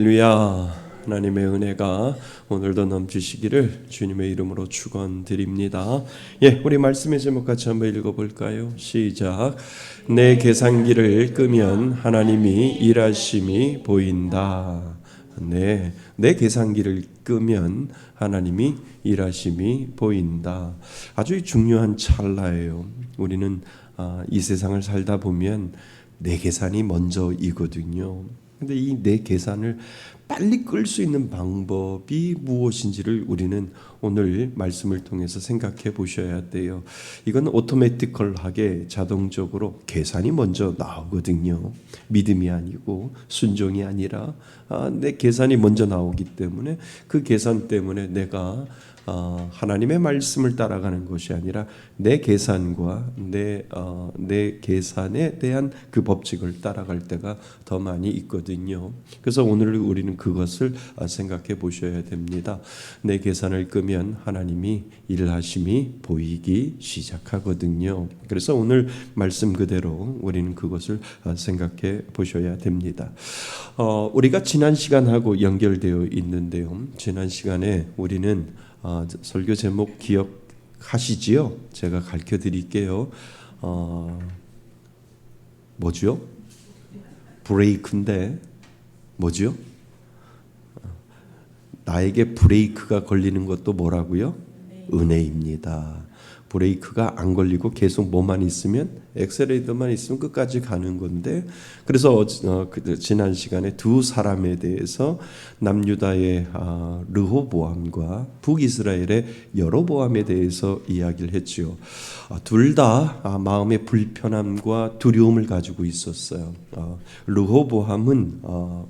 할렐루야. 하나님의 은혜가 오늘도 넘치시기를 주님의 이름으로 축원드립니다. 우리 말씀의 제목 같이 한번 읽어볼까요? 시작. 내 계산기를 끄면 하나님이 일하심이 보인다. 내 계산기를 끄면 하나님이 일하심이 보인다. 아주 중요한 찰나예요. 우리는 이 세상을 살다 보면 내 계산이 먼저이거든요. 근데 이 내 계산을 빨리 끌 수 있는 방법이 무엇인지를 우리는 오늘 말씀을 통해서 생각해 보셔야 돼요. 이건 오토매티컬하게 자동적으로 계산이 먼저 나오거든요. 믿음이 아니고 순종이 아니라 내 계산이 먼저 나오기 때문에 그 계산 때문에 내가 하나님의 말씀을 따라가는 것이 아니라 내 계산과 내 계산에 대한 그 법칙을 따라갈 때가 더 많이 있거든요. 그래서 오늘 우리는 그것을 생각해 보셔야 됩니다. 내 계산을 끄면 하나님이 일하심이 보이기 시작하거든요. 그래서 오늘 말씀 그대로 우리는 그것을 생각해 보셔야 됩니다. 우리가 지난 시간하고 연결되어 있는데요. 지난 시간에 우리는 설교 제목 기억하시지요? 제가 가르쳐 드릴게요. 뭐죠? 브레이크인데 뭐죠? 나에게 브레이크가 걸리는 것도 뭐라고요? 은혜입니다. 브레이크가 안 걸리고 계속 뭐만 있으면 엑셀레이터만 있으면 끝까지 가는 건데, 그래서 지난 시간에 두 사람에 대해서 남유다의 르호보암과 북이스라엘의 여로보암에 대해서 이야기를 했지요. 둘 다 마음의 불편함과 두려움을 가지고 있었어요. 르호보암은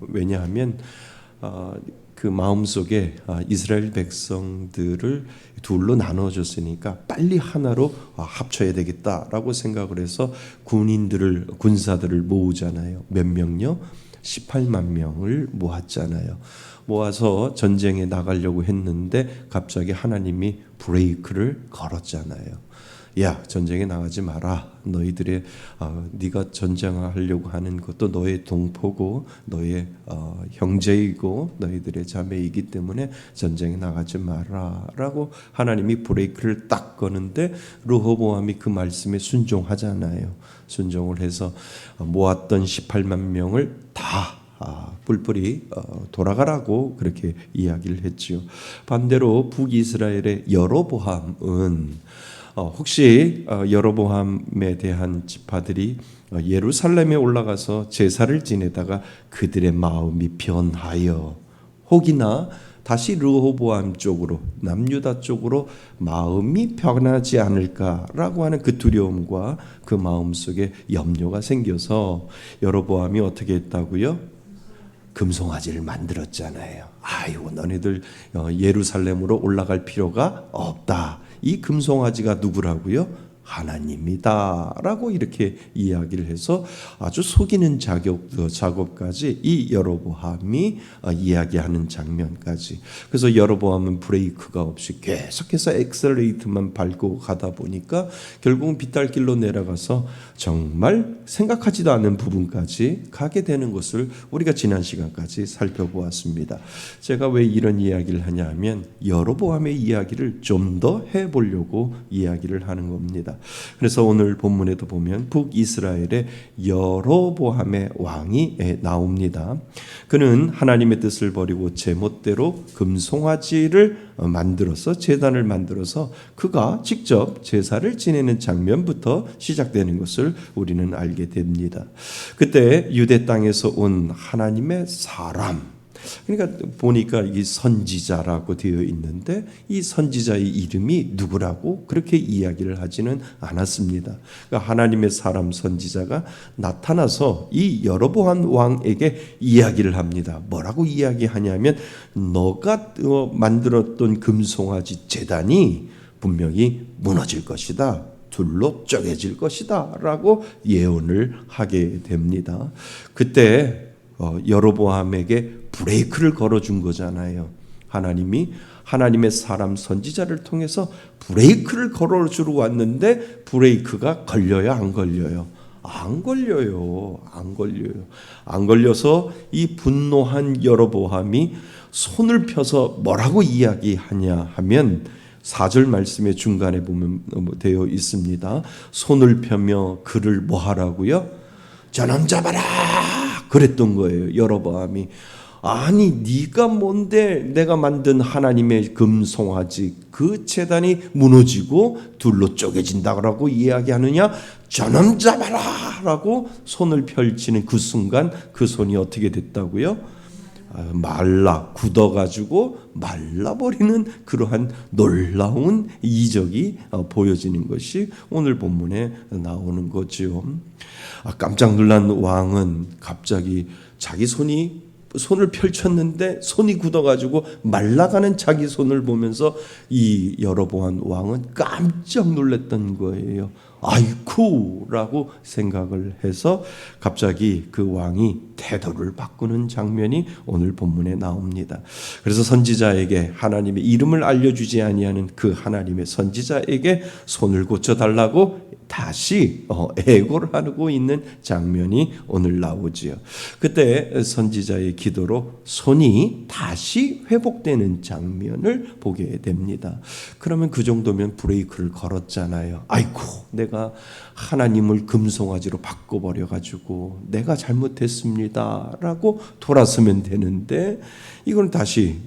왜냐하면 그 마음속에 이스라엘 백성들을 둘로 나눠줬으니까 빨리 하나로 합쳐야 되겠다라고 생각을 해서 군사들을 모으잖아요. 몇 명요? 18만 명을 모았잖아요. 모아서 전쟁에 나가려고 했는데 갑자기 하나님이 브레이크를 걸었잖아요. 야, 전쟁에 나가지 마라. 너희들의 네가 전쟁하려고 하는 것도 너의 동포고 너의 형제이고 너희들의 자매이기 때문에 전쟁에 나가지 마라라고 하나님이 브레이크를 딱 거는데 르호보암이 그 말씀에 순종하잖아요. 순종을 해서 모았던 18만 명을 다 뿔뿔이 돌아가라고 그렇게 이야기를 했지요. 반대로 북이스라엘의 여로보암은 혹시 여로보암에 대한 지파들이 예루살렘에 올라가서 제사를 지내다가 그들의 마음이 변하여 혹이나 다시 르호보암 쪽으로 남유다 쪽으로 마음이 변하지 않을까라고 하는 그 두려움과 그 마음속에 염려가 생겨서 여로보암이 어떻게 했다고요? 금송아지를 만들었잖아요. 아이고, 너네들 예루살렘으로 올라갈 필요가 없다. 이 금송아지가 누구라고요? 하나님이다 라고 이렇게 이야기를 해서 아주 속이는 작업까지 이 여로보암이 이야기하는 장면까지. 그래서 여로보암은 브레이크가 없이 계속해서 엑셀레이터만 밟고 가다 보니까 결국은 빗달길로 내려가서 정말 생각하지도 않은 부분까지 가게 되는 것을 우리가 지난 시간까지 살펴보았습니다. 제가 왜 이런 이야기를 하냐 하면 여로보암의 이야기를 좀 더 해보려고 이야기를 하는 겁니다. 그래서 오늘 본문에도 보면 북이스라엘의 여로보암의 왕이 나옵니다. 그는 하나님의 뜻을 버리고 제멋대로 금송아지를 만들어서 제단을 만들어서 그가 직접 제사를 지내는 장면부터 시작되는 것을 우리는 알게 됩니다. 그때 유대 땅에서 온 하나님의 사람, 그러니까 보니까 이 선지자라고 되어 있는데 이 선지자의 이름이 누구라고 그렇게 이야기를 하지는 않았습니다. 그러니까 하나님의 사람 선지자가 나타나서 이 여로보암 왕에게 이야기를 합니다. 뭐라고 이야기하냐면 너가 만들었던 금송아지 제단이 분명히 무너질 것이다. 둘로 쪼개질 것이다 라고 예언을 하게 됩니다. 그때 여로보암에게 브레이크를 걸어준 거잖아요. 하나님이 하나님의 사람 선지자를 통해서 브레이크를 걸어주러 왔는데 브레이크가 걸려요, 안 걸려요? 안 걸려요. 안 걸려요. 안 걸려서 이 분노한 여로보암이 손을 펴서 뭐라고 이야기하냐 하면 4절 말씀의 중간에 보면 되어 있습니다. 손을 펴며 그를 뭐 하라고요? 저놈 잡아라! 그랬던 거예요. 여로보암이. 아니 네가 뭔데 내가 만든 하나님의 금송아지 그 제단이 무너지고 둘로 쪼개진다고 이야기하느냐? 저놈 잡아라! 라고 손을 펼치는 그 순간 그 손이 어떻게 됐다고요? 말라 굳어가지고 말라버리는 그러한 놀라운 이적이 보여지는 것이 오늘 본문에 나오는 거죠. 깜짝 놀란 왕은 갑자기 자기 손을 펼쳤는데 손이 굳어가지고 말라가는 자기 손을 보면서 이 여로보암 왕은 깜짝 놀랐던 거예요. 아이쿠라고 생각을 해서 갑자기 그 왕이 태도를 바꾸는 장면이 오늘 본문에 나옵니다. 그래서 선지자에게 하나님의 이름을 알려주지 아니하는 그 하나님의 선지자에게 손을 고쳐달라고 다시 애고를 하고 있는 장면이 오늘 나오지요. 그때 선지자의 기도로 손이 다시 회복되는 장면을 보게 됩니다. 그러면 그 정도면 브레이크를 걸었잖아요. 아이고 내가 하나님을 금송아지로 바꿔버려가지고 내가 잘못했습니다 라고 돌아서면 되는데 이건 다시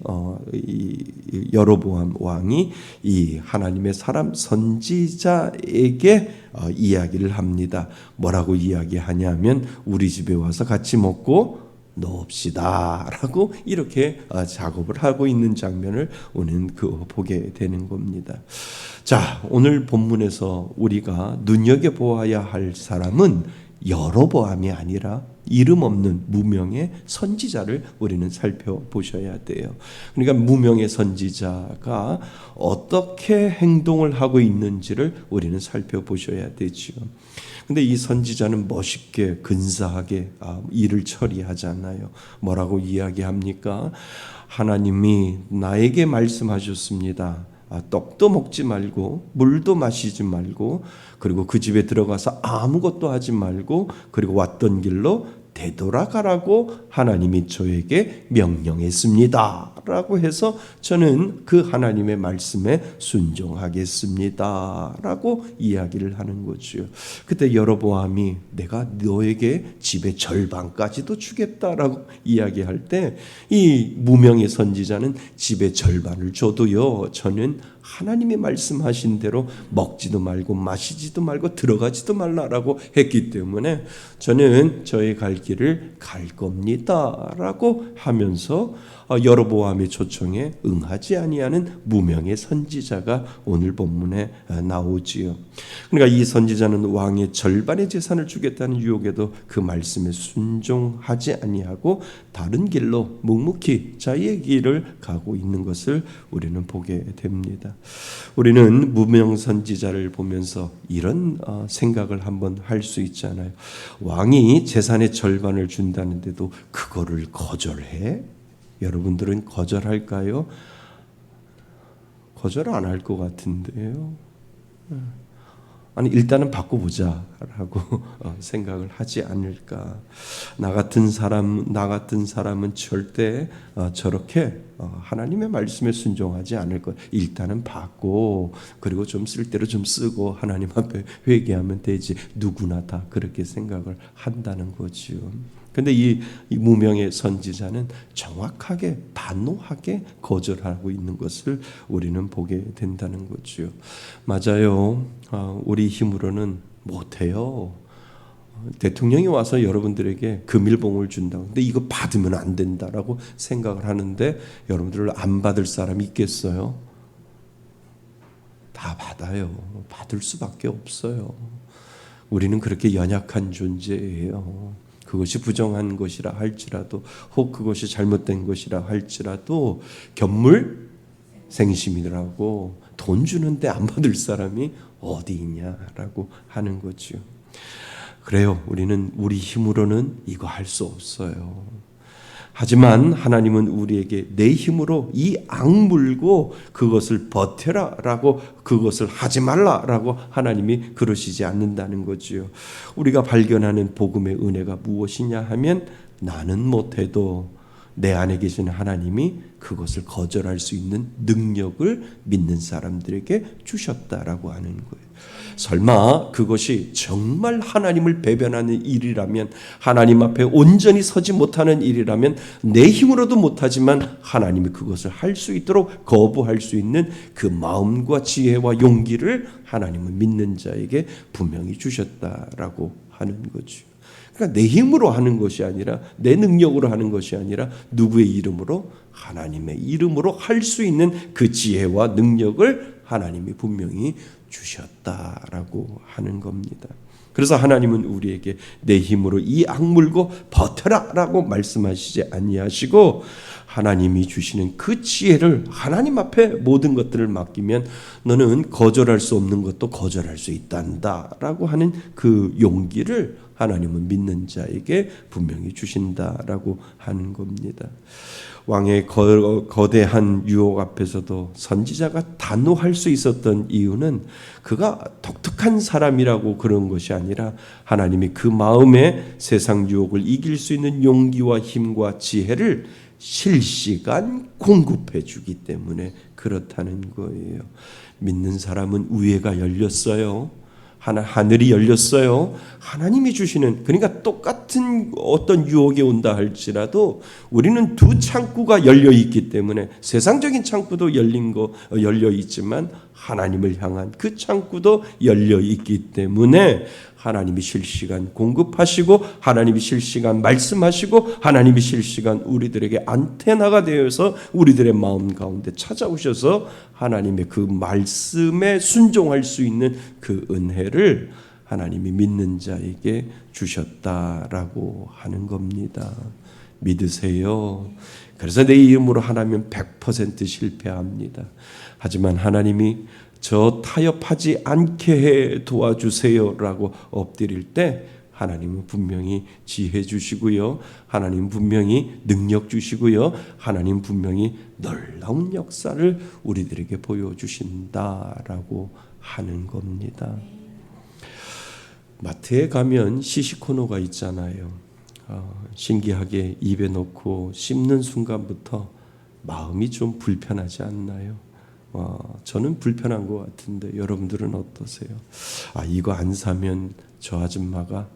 이 여로보암 왕이 이 하나님의 사람 선지자에게 이야기를 합니다. 뭐라고 이야기하냐면 우리 집에 와서 같이 먹고 넣읍시다 라고 이렇게 작업을 하고 있는 장면을 우리는 보게 되는 겁니다. 자, 오늘 본문에서 우리가 눈여겨보아야 할 사람은 여로보암이 아니라 이름 없는 무명의 선지자를 우리는 살펴보셔야 돼요. 그러니까 무명의 선지자가 어떻게 행동을 하고 있는지를 우리는 살펴보셔야 되죠. 근데 이 선지자는 멋있게 근사하게 일을 처리하잖아요. 뭐라고 이야기합니까? 하나님이 나에게 말씀하셨습니다. 떡도 먹지 말고 물도 마시지 말고 그리고 그 집에 들어가서 아무것도 하지 말고 그리고 왔던 길로 되돌아가라고 하나님이 저에게 명령했습니다 라고 해서 저는 그 하나님의 말씀에 순종하겠습니다 라고 이야기를 하는 거죠. 그때 여로보암이 내가 너에게 집의 절반까지도 주겠다라고 이야기할 때 이 무명의 선지자는 집의 절반을 줘도요 저는 하나님이 말씀하신 대로 먹지도 말고 마시지도 말고 들어가지도 말라라고 했기 때문에 저는 저의 갈 길을 갈 겁니다 라고 하면서 여로보암의 초청에 응하지 아니하는 무명의 선지자가 오늘 본문에 나오지요. 그러니까 이 선지자는 왕의 절반의 재산을 주겠다는 유혹에도 그 말씀에 순종하지 아니하고 다른 길로 묵묵히 자기의 길을 가고 있는 것을 우리는 보게 됩니다. 우리는 무명 선지자를 보면서 이런 생각을 한번 할 수 있잖아요. 왕이 재산의 절반을 준다는데도 그거를 거절해? 여러분들은 거절할까요? 거절 안 할 것 같은데요. 아니 일단은 바꿔보자라고 생각을 하지 않을까. 나 같은 사람은 절대 저렇게 하나님의 말씀에 순종하지 않을 것. 일단은 받고 그리고 좀 쓸 대로 좀 쓰고 하나님 앞에 회개하면 되지. 누구나 다 그렇게 생각을 한다는 거지요. 근데 이 무명의 선지자는 정확하게 단호하게 거절하고 있는 것을 우리는 보게 된다는 거죠. 맞아요. 우리 힘으로는 못해요. 대통령이 와서 여러분들에게 금일봉을 준다고. 근데 이거 받으면 안 된다라고 생각을 하는데 여러분들 안 받을 사람이 있겠어요? 다 받아요. 받을 수밖에 없어요. 우리는 그렇게 연약한 존재예요. 그것이 부정한 것이라 할지라도 혹 그것이 잘못된 것이라 할지라도 견물생심이라고 돈 주는데 안 받을 사람이 어디 있냐라고 하는 거죠. 그래요. 우리는 우리 힘으로는 이거 할 수 없어요. 하지만 하나님은 우리에게 내 힘으로 이 악물고 그것을 버텨라라고, 그것을 하지 말라라고 하나님이 그러시지 않는다는 거지요. 우리가 발견하는 복음의 은혜가 무엇이냐 하면, 나는 못해도 내 안에 계신 하나님이 그것을 거절할 수 있는 능력을 믿는 사람들에게 주셨다라고 하는 거예요. 설마 그것이 정말 하나님을 배반하는 일이라면, 하나님 앞에 온전히 서지 못하는 일이라면, 내 힘으로도 못하지만 하나님이 그것을 할 수 있도록 거부할 수 있는 그 마음과 지혜와 용기를 하나님은 믿는 자에게 분명히 주셨다라고 하는 거죠. 그러니까 내 힘으로 하는 것이 아니라, 내 능력으로 하는 것이 아니라, 누구의 이름으로? 하나님의 이름으로 할 수 있는 그 지혜와 능력을 하나님이 분명히 주셨다라고 하는 겁니다. 그래서 하나님은 우리에게 내 힘으로 이 악물고 버텨라라고 말씀하시지 아니하시고, 하나님이 주시는 그 지혜를 하나님 앞에 모든 것들을 맡기면 너는 거절할 수 없는 것도 거절할 수 있단다라고 하는 그 용기를 하나님은 믿는 자에게 분명히 주신다라고 하는 겁니다. 왕의 거대한 유혹 앞에서도 선지자가 단호할 수 있었던 이유는 그가 독특한 사람이라고 그런 것이 아니라, 하나님이 그 마음에 세상 유혹을 이길 수 있는 용기와 힘과 지혜를 실시간 공급해 주기 때문에 그렇다는 거예요. 믿는 사람은 우회가 열렸어요. 하늘이 열렸어요. 하나님이 주시는, 그러니까 똑같은 어떤 유혹이 온다 할지라도 우리는 두 창구가 열려 있기 때문에, 세상적인 창구도 열려 있지만 하나님을 향한 그 창구도 열려 있기 때문에 하나님이 실시간 공급하시고, 하나님이 실시간 말씀하시고, 하나님이 실시간 우리들에게 안테나가 되어서 우리들의 마음 가운데 찾아오셔서 하나님의 그 말씀에 순종할 수 있는 그 은혜를 하나님이 믿는 자에게 주셨다라고 하는 겁니다. 믿으세요. 그래서 내 이름으로 하나님 100% 실패합니다. 하지만 하나님이 저 타협하지 않게 해 도와주세요라고 엎드릴 때, 하나님은 분명히 지혜 주시고요, 하나님 분명히 능력 주시고요, 하나님 분명히 놀라운 역사를 우리들에게 보여주신다라고 하는 겁니다. 마트에 가면 시식 코너가 있잖아요. 신기하게 입에 넣고 씹는 순간부터 마음이 좀 불편하지 않나요? 저는 불편한 것 같은데 여러분들은 어떠세요? 이거 안 사면 저 아줌마가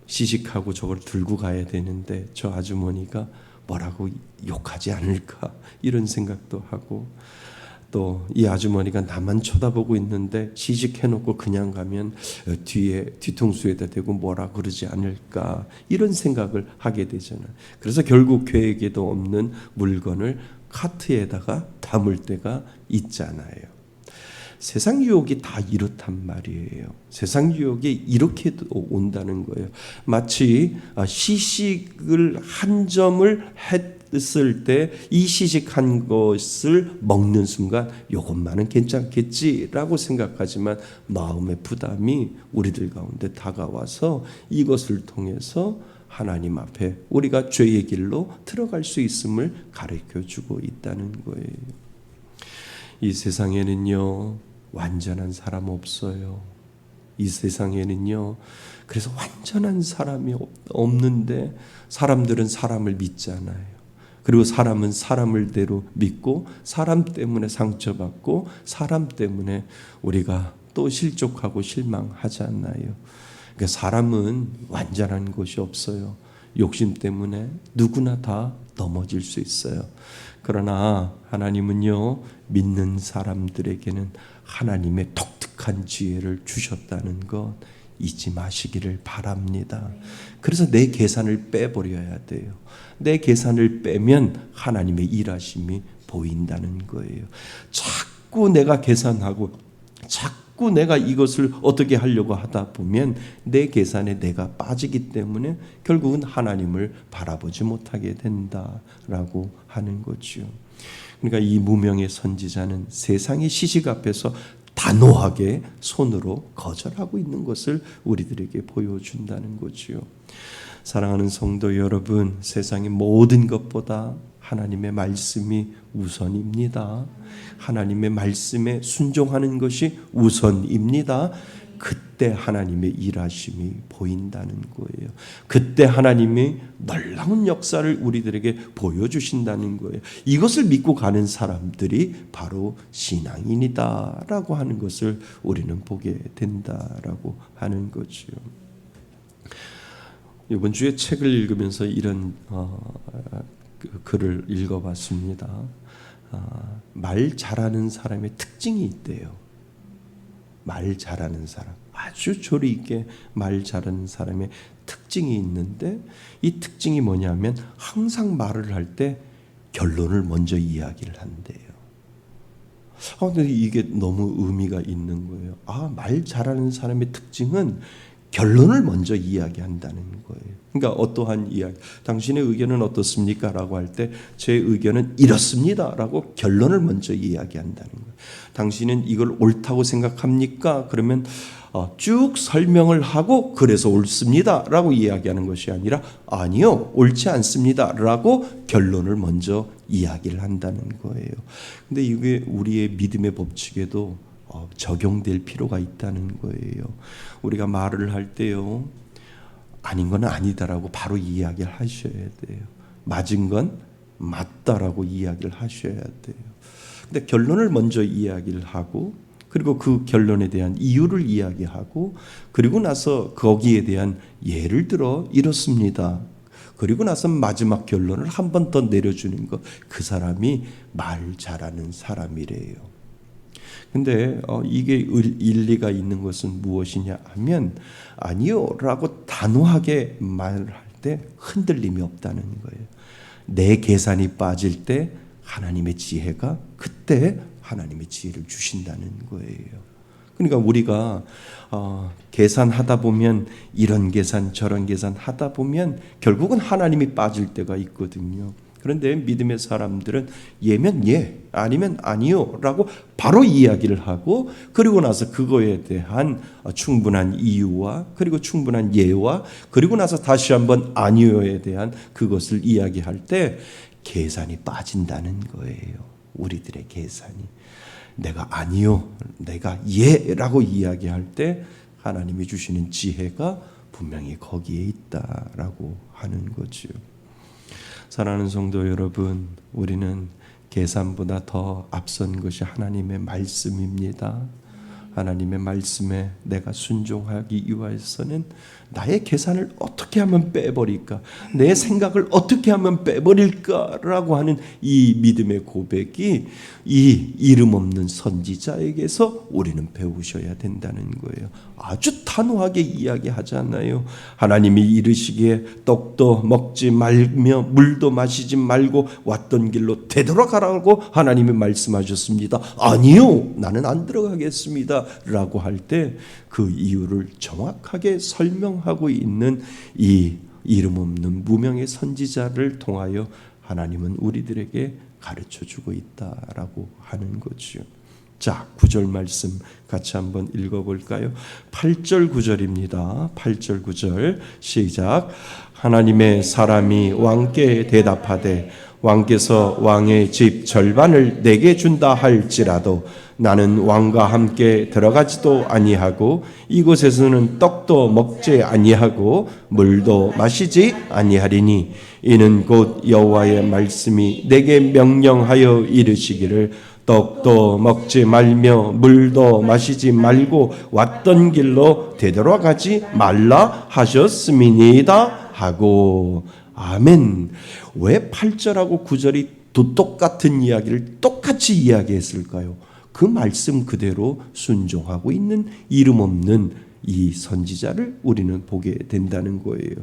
시식하고 저걸 들고 가야 되는데 저 아주머니가 뭐라고 욕하지 않을까, 이런 생각도 하고, 또 이 아주머니가 나만 쳐다보고 있는데 시식해놓고 그냥 가면 뒤통수에다 대고 뭐라 그러지 않을까, 이런 생각을 하게 되잖아요. 그래서 결국 계획에도 없는 물건을 카트에다가 담을 때가 있잖아요. 세상 유혹이 다 이렇단 말이에요. 세상 유혹이 이렇게 온다는 거예요. 마치 시식을 한 점을 했을 때 이 시식한 것을 먹는 순간 이것만은 괜찮겠지라고 생각하지만, 마음의 부담이 우리들 가운데 다가와서 이것을 통해서 하나님 앞에 우리가 죄의 길로 들어갈 수 있음을 가르쳐주고 있다는 거예요. 이 세상에는요, 완전한 사람 없어요. 이 세상에는요, 그래서 완전한 사람이 없는데 사람들은 사람을 믿잖아요. 그리고 사람은 사람을대로 믿고, 사람 때문에 상처받고, 사람 때문에 우리가 또 실족하고 실망하지 않나요? 그러니까 사람은 완전한 것이 없어요. 욕심 때문에 누구나 다 넘어질 수 있어요. 그러나 하나님은요, 믿는 사람들에게는 하나님의 독특한 지혜를 주셨다는 것 잊지 마시기를 바랍니다. 그래서 내 계산을 빼버려야 돼요. 내 계산을 빼면 하나님의 일하심이 보인다는 거예요. 자꾸 내가 계산하고 자꾸 내가 이것을 어떻게 하려고 하다 보면 내 계산에 내가 빠지기 때문에 결국은 하나님을 바라보지 못하게 된다라고 하는 거죠. 그러니까 이 무명의 선지자는 세상의 시식 앞에서 단호하게 손으로 거절하고 있는 것을 우리들에게 보여준다는 거지요. 사랑하는 성도 여러분, 세상의 모든 것보다 하나님의 말씀이 우선입니다. 하나님의 말씀에 순종하는 것이 우선입니다. 그때 하나님의 일하심이 보인다는 거예요. 그때 하나님이 놀라운 역사를 우리들에게 보여주신다는 거예요. 이것을 믿고 가는 사람들이 바로 신앙인이다라고 하는 것을 우리는 보게 된다라고 하는 거죠. 이번 주에 책을 읽으면서 이런 글을 읽어봤습니다. 말 잘하는 사람의 특징이 있대요. 말 잘하는 사람, 아주 조리 있게 말 잘하는 사람의 특징이 있는데, 이 특징이 뭐냐면 항상 말을 할 때 결론을 먼저 이야기를 한대요. 근데 이게 너무 의미가 있는 거예요. 말 잘하는 사람의 특징은 결론을 먼저 이야기한다는 거예요. 그러니까 어떠한 이야기, 당신의 의견은 어떻습니까? 라고 할 때 제 의견은 이렇습니다 라고 결론을 먼저 이야기한다는 거예요. 당신은 이걸 옳다고 생각합니까? 그러면 쭉 설명을 하고 그래서 옳습니다 라고 이야기하는 것이 아니라 아니요, 옳지 않습니다 라고 결론을 먼저 이야기를 한다는 거예요. 근데 이게 우리의 믿음의 법칙에도 적용될 필요가 있다는 거예요. 우리가 말을 할 때요, 아닌 건 아니다라고 바로 이야기를 하셔야 돼요. 맞은 건 맞다라고 이야기를 하셔야 돼요. 근데 결론을 먼저 이야기를 하고, 그리고 그 결론에 대한 이유를 이야기하고, 그리고 나서 거기에 대한 예를 들어 이렇습니다. 그리고 나서 마지막 결론을 한 번 더 내려주는 것, 그 사람이 말 잘하는 사람이래요. 근데 이게 일리가 있는 것은 무엇이냐 하면, 아니요 라고 단호하게 말할 때 흔들림이 없다는 거예요. 내 계산이 빠질 때 하나님의 지혜가, 그때 하나님의 지혜를 주신다는 거예요. 그러니까 우리가 계산하다 보면, 이런 계산 저런 계산 하다 보면 결국은 하나님이 빠질 때가 있거든요. 그런데 믿음의 사람들은 예면 예, 아니면 아니요 라고 바로 이야기를 하고, 그리고 나서 그거에 대한 충분한 이유와 그리고 충분한 예와, 그리고 나서 다시 한번 아니요에 대한 그것을 이야기할 때 계산이 빠진다는 거예요. 우리들의 계산이. 내가 아니요, 내가 예라고 이야기할 때 하나님이 주시는 지혜가 분명히 거기에 있다라고 하는 거죠. 사랑하는 성도 여러분, 우리는 계산보다 더 앞선 것이 하나님의 말씀입니다. 하나님의 말씀에 내가 순종하기 위해서는 나의 계산을 어떻게 하면 빼버릴까, 내 생각을 어떻게 하면 빼버릴까라고 하는 이 믿음의 고백이 이 이름 없는 선지자에게서 우리는 배우셔야 된다는 거예요. 아주 단호하게 이야기하지 않나요? 하나님이 이르시기에 떡도 먹지 말며 물도 마시지 말고 왔던 길로 되돌아가라고 하나님이 말씀하셨습니다. 아니요, 나는 안 들어가겠습니다 라고 할 때 그 이유를 정확하게 설명하고 있는 이 이름 없는 무명의 선지자를 통하여 하나님은 우리들에게 가르쳐주고 있다라고 하는 거죠. 자, 9절 말씀 같이 한번 읽어볼까요? 8절 9절입니다. 8절 9절 시작. 하나님의 사람이 왕께 대답하되 왕께서 왕의 집 절반을 내게 준다 할지라도 나는 왕과 함께 들어가지도 아니하고 이곳에서는 떡도 먹지 아니하고 물도 마시지 아니하리니 이는 곧 여호와의 말씀이 내게 명령하여 이르시기를 떡도 먹지 말며 물도 마시지 말고 왔던 길로 되돌아가지 말라 하셨음이니이다 하고. 아멘. 왜 8절하고 9절이 똑같은 이야기를 똑같이 이야기했을까요? 그 말씀 그대로 순종하고 있는 이름 없는 이 선지자를 우리는 보게 된다는 거예요.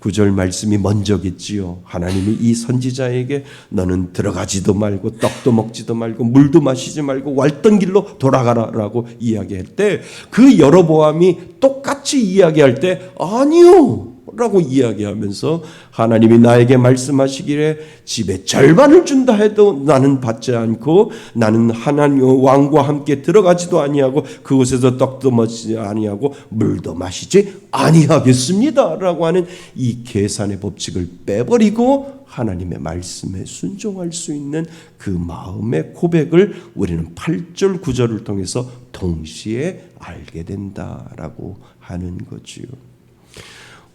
9절 말씀이 먼저겠지요. 하나님이 이 선지자에게 너는 들어가지도 말고 떡도 먹지도 말고 물도 마시지 말고 왔던 길로 돌아가라라고 이야기할 때 그 여로보암이 똑같이 이야기할 때 아니요, 라고 이야기하면서 하나님이 나에게 말씀하시기를 집의 절반을 준다 해도 나는 받지 않고 나는 하나님 왕과 함께 들어가지도 아니하고 그곳에서 떡도 먹지 아니하고 물도 마시지 아니하겠습니다 라고 하는 이 계산의 법칙을 빼버리고 하나님의 말씀에 순종할 수 있는 그 마음의 고백을 우리는 8절 9절을 통해서 동시에 알게 된다라고 하는 거지요.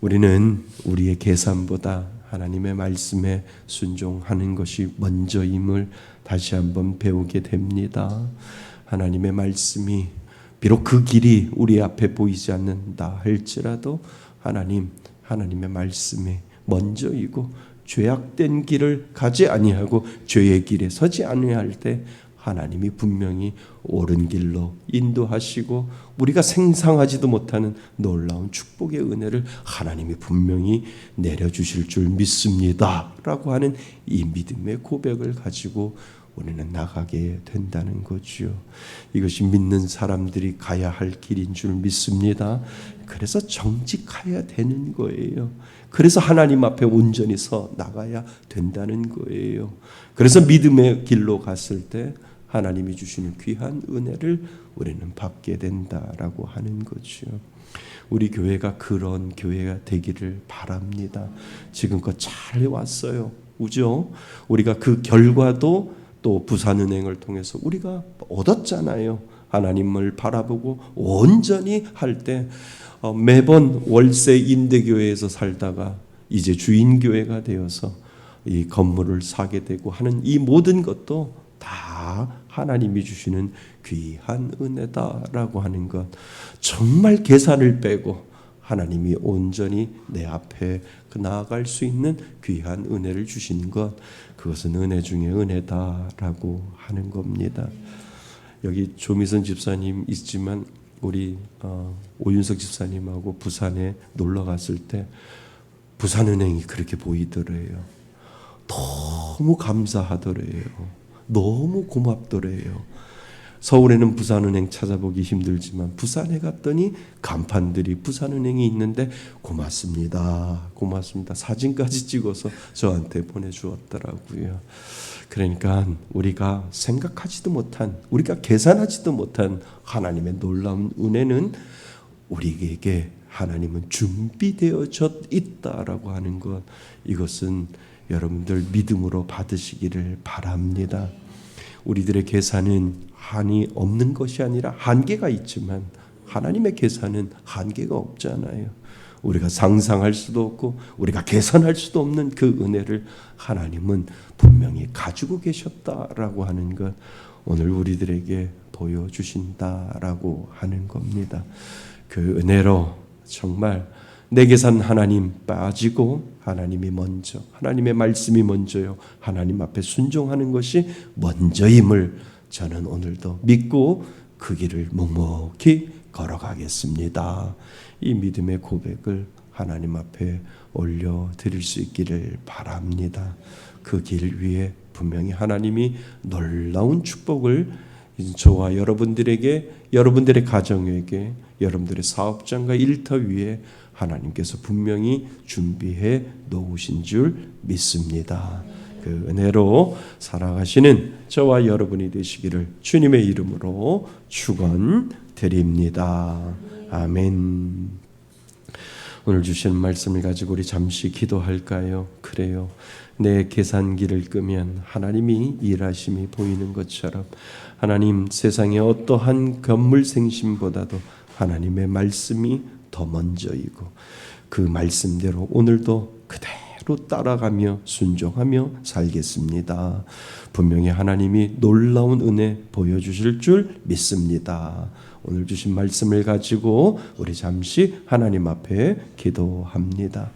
우리는 우리의 계산보다 하나님의 말씀에 순종하는 것이 먼저임을 다시 한번 배우게 됩니다. 하나님의 말씀이 비록 그 길이 우리 앞에 보이지 않는다 할지라도 하나님의 말씀이 먼저이고 죄악된 길을 가지 아니하고 죄의 길에 서지 아니할 때 하나님이 분명히 옳은 길로 인도하시고 우리가 생상하지도 못하는 놀라운 축복의 은혜를 하나님이 분명히 내려주실 줄 믿습니다 라고 하는 이 믿음의 고백을 가지고 우리는 나가게 된다는 거죠. 이것이 믿는 사람들이 가야 할 길인 줄 믿습니다. 그래서 정직해야 되는 거예요. 그래서 하나님 앞에 온전히 서 나가야 된다는 거예요. 그래서 믿음의 길로 갔을 때 하나님이 주시는 귀한 은혜를 우리는 받게 된다라고 하는 거죠. 우리 교회가 그런 교회가 되기를 바랍니다. 지금껏 잘 왔어요. 그죠? 우리가 그 결과도 또 부산은행을 통해서 우리가 얻었잖아요. 하나님을 바라보고 온전히 할 때 매번 월세 임대교회에서 살다가 이제 주인교회가 되어서 이 건물을 사게 되고 하는 이 모든 것도 다 하나님이 주시는 귀한 은혜다라고 하는 것, 정말 계산을 빼고 하나님이 온전히 내 앞에 나아갈 수 있는 귀한 은혜를 주신 것, 그것은 은혜 중에 은혜다라고 하는 겁니다. 여기 조미선 집사님 있지만 우리 오윤석 집사님하고 부산에 놀러 갔을 때 부산은행이 그렇게 보이더래요. 너무 감사하더래요. 너무 고맙더래요. 서울에는 부산은행 찾아보기 힘들지만 부산에 갔더니 간판들이 부산은행이 있는데 고맙습니다. 고맙습니다. 사진까지 찍어서 저한테 보내주었더라고요. 그러니까 우리가 생각하지도 못한, 우리가 계산하지도 못한 하나님의 놀라운 은혜는 우리에게 하나님은 준비되어져 있다라고 하는 것, 이것은 여러분들 믿음으로 받으시기를 바랍니다. 우리들의 계산은 한이 없는 것이 아니라 한계가 있지만 하나님의 계산은 한계가 없잖아요. 우리가 상상할 수도 없고 우리가 계산할 수도 없는 그 은혜를 하나님은 분명히 가지고 계셨다라고 하는 것, 오늘 우리들에게 보여주신다라고 하는 겁니다. 그 은혜로 정말 내 계산 하나님 빠지고 하나님이 먼저, 하나님의 말씀이 먼저요, 하나님 앞에 순종하는 것이 먼저임을 저는 오늘도 믿고 그 길을 묵묵히 걸어가겠습니다. 이 믿음의 고백을 하나님 앞에 올려드릴 수 있기를 바랍니다. 그 길 위에 분명히 하나님이 놀라운 축복을 저와 여러분들에게, 여러분들의 가정에게, 여러분들의 사업장과 일터 위에 하나님께서 분명히 준비해 놓으신 줄 믿습니다. 그 은혜로 살아가시는 저와 여러분이 되시기를 주님의 이름으로 축원드립니다. 아멘. 오늘 주신 말씀을 가지고 우리 잠시 기도할까요? 그래요. 내 계산기를 끄면 하나님이 일하심이 보이는 것처럼 하나님, 세상의 어떠한 건물생심보다도 하나님의 말씀이 더 먼저이고 그 말씀대로 오늘도 그대로 따라가며 순종하며 살겠습니다. 분명히 하나님이 놀라운 은혜 보여주실 줄 믿습니다. 오늘 주신 말씀을 가지고 우리 잠시 하나님 앞에 기도합니다.